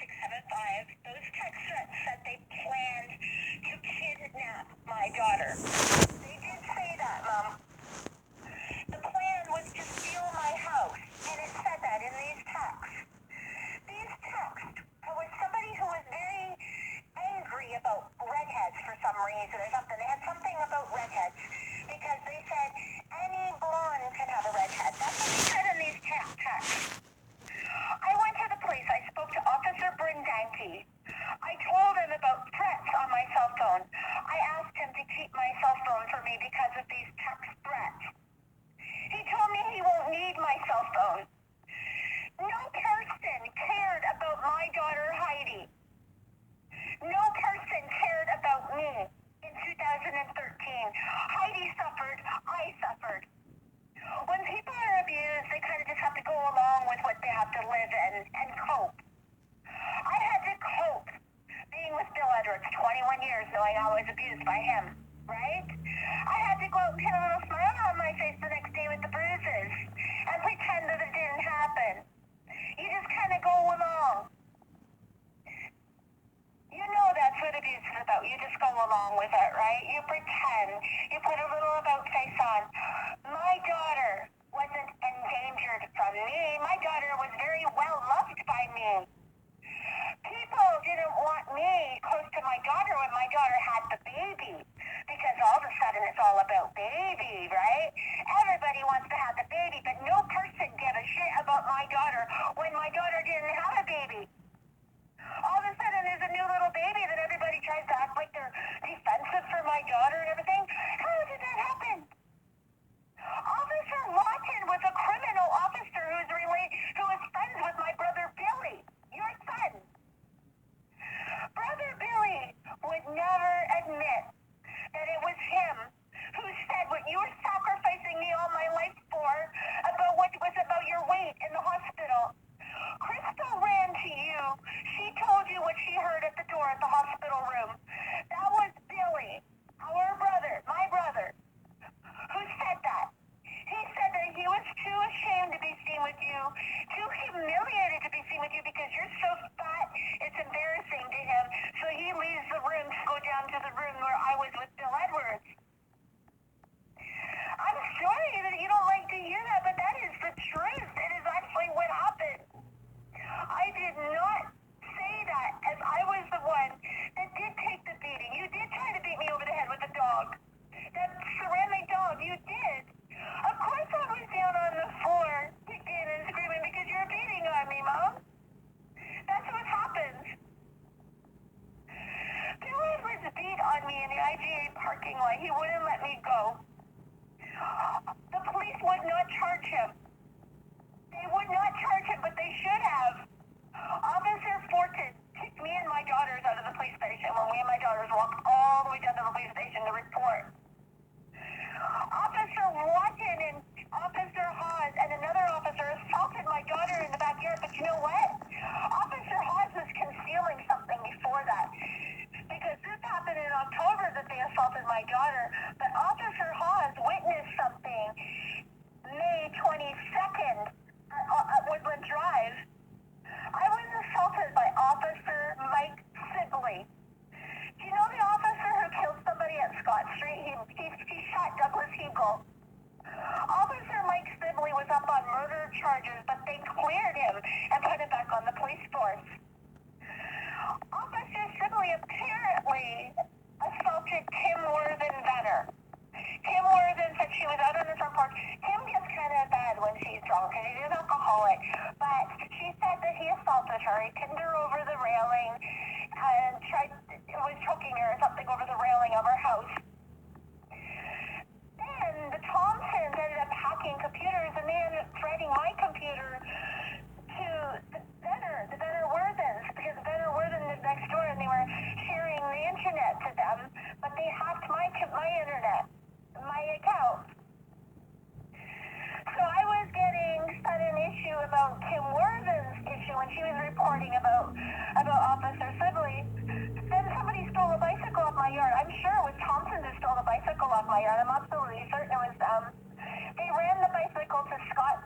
675. Those text threats said they planned to kidnap my daughter. They did say that, Mom. The plan was to steal my house, and it said that in these texts. These texts was somebody who was very angry about redheads for some reason or something. They had something about redheads because they said any blonde can have a redhead. That's what they said in these texts. I went to the police. I spoke to Officer Brindanke. I told him about threats on my cell phone. I asked him to keep my cell phone for me because of these text threats. He told me he won't need my cell phone. No person cared about my daughter Heidi. No person cared about me in 2013. Heidi suffered. I suffered. When people are abused, they kind of just have to go along with what they have to live and cope. I had to cope being with Bill Edwards 21 years knowing I was abused by him, right? I had to go out and put a little smile on my face the next day with the bruises and pretend that it didn't happen. You just kind of go along. You know that's what abuse is about. You just go along with it, right? You pretend. You put a little about face on. My daughter wasn't endangered from me. My daughter was very well loved by me. People didn't want me close to my daughter when my daughter had the baby because all of a sudden it's all about baby, right? Everybody wants to have the baby, but no person gave a shit about my daughter when my daughter didn't have a baby. All of a sudden there's a new little baby that everybody tries to act like they're defensive for my daughter and everything. How did that happen? Officer Lawton was a criminal officer who was friends with my brother Billy, your son. Brother Billy would never admit that it was him who said what you were sacrificing me all my life for about what was about your weight in the hospital. Crystal ran to you. She told you what she heard at the door at the hospital room. That was Billy, our brother, my brother, who said that. He said that he was too ashamed to be seen with you, too humiliated to be seen with you because you're so fat, it's embarrassing to him. So he leaves the room to go down to the room where I was with Bill Edwards. I'm sorry that you don't like to hear that, but that is the truth. It is actually what happened. I did not say that as I was the one that did take the beating. You did try to beat me over the head with a dog. That ceramic dog, you did. Of course I was down on the floor, kicking and screaming because you're beating on me, Mom. That's what happens. Bill Edwards beat on me in the IGA parking lot. He wouldn't let me go. The police would not charge him. They would not charge him, but they should have. Officer Fortin kicked me and my daughters out of the police station when we and my daughters walked all the way down to the police station to report. Officer Watson and Officer Hawes and another officer assaulted my daughter in the backyard, but you know what? Officer Hawes was concealing something before that. Because this happened in October that they assaulted my daughter, but Officer Hawes witnessed something May 22nd at Woodland Drive. I was assaulted by Officer Mike Sibley. Do you know the officer who killed somebody at Scott Street? He shot Douglas Heagle. Officer Mike Sibley was up on murder charges, but they cleared him and put him back on the police force. Officer Sibley apparently assaulted Kim Worthen-Benner. Kim Worthen said she was out on the front porch. Kim gets kind of bad when she's drunk, and she's an alcoholic. But she said that he assaulted her. He pinned her over the railing and was choking her or something over the railing of her house. Then the Thompsons ended up hacking computers, and they ended up threading my computer to the Benner Worthens, because Benner Worthen is next door, and they were sharing the internet to them, but they hacked my internet, my account. So I was getting an issue about Kim Worthen's issue when she was reporting about Officer Sibley. Then somebody stole a bicycle off my yard. I'm sure it was Thompson who stole the bicycle off my yard. I'm absolutely certain it was them. They ran the bicycle to Scott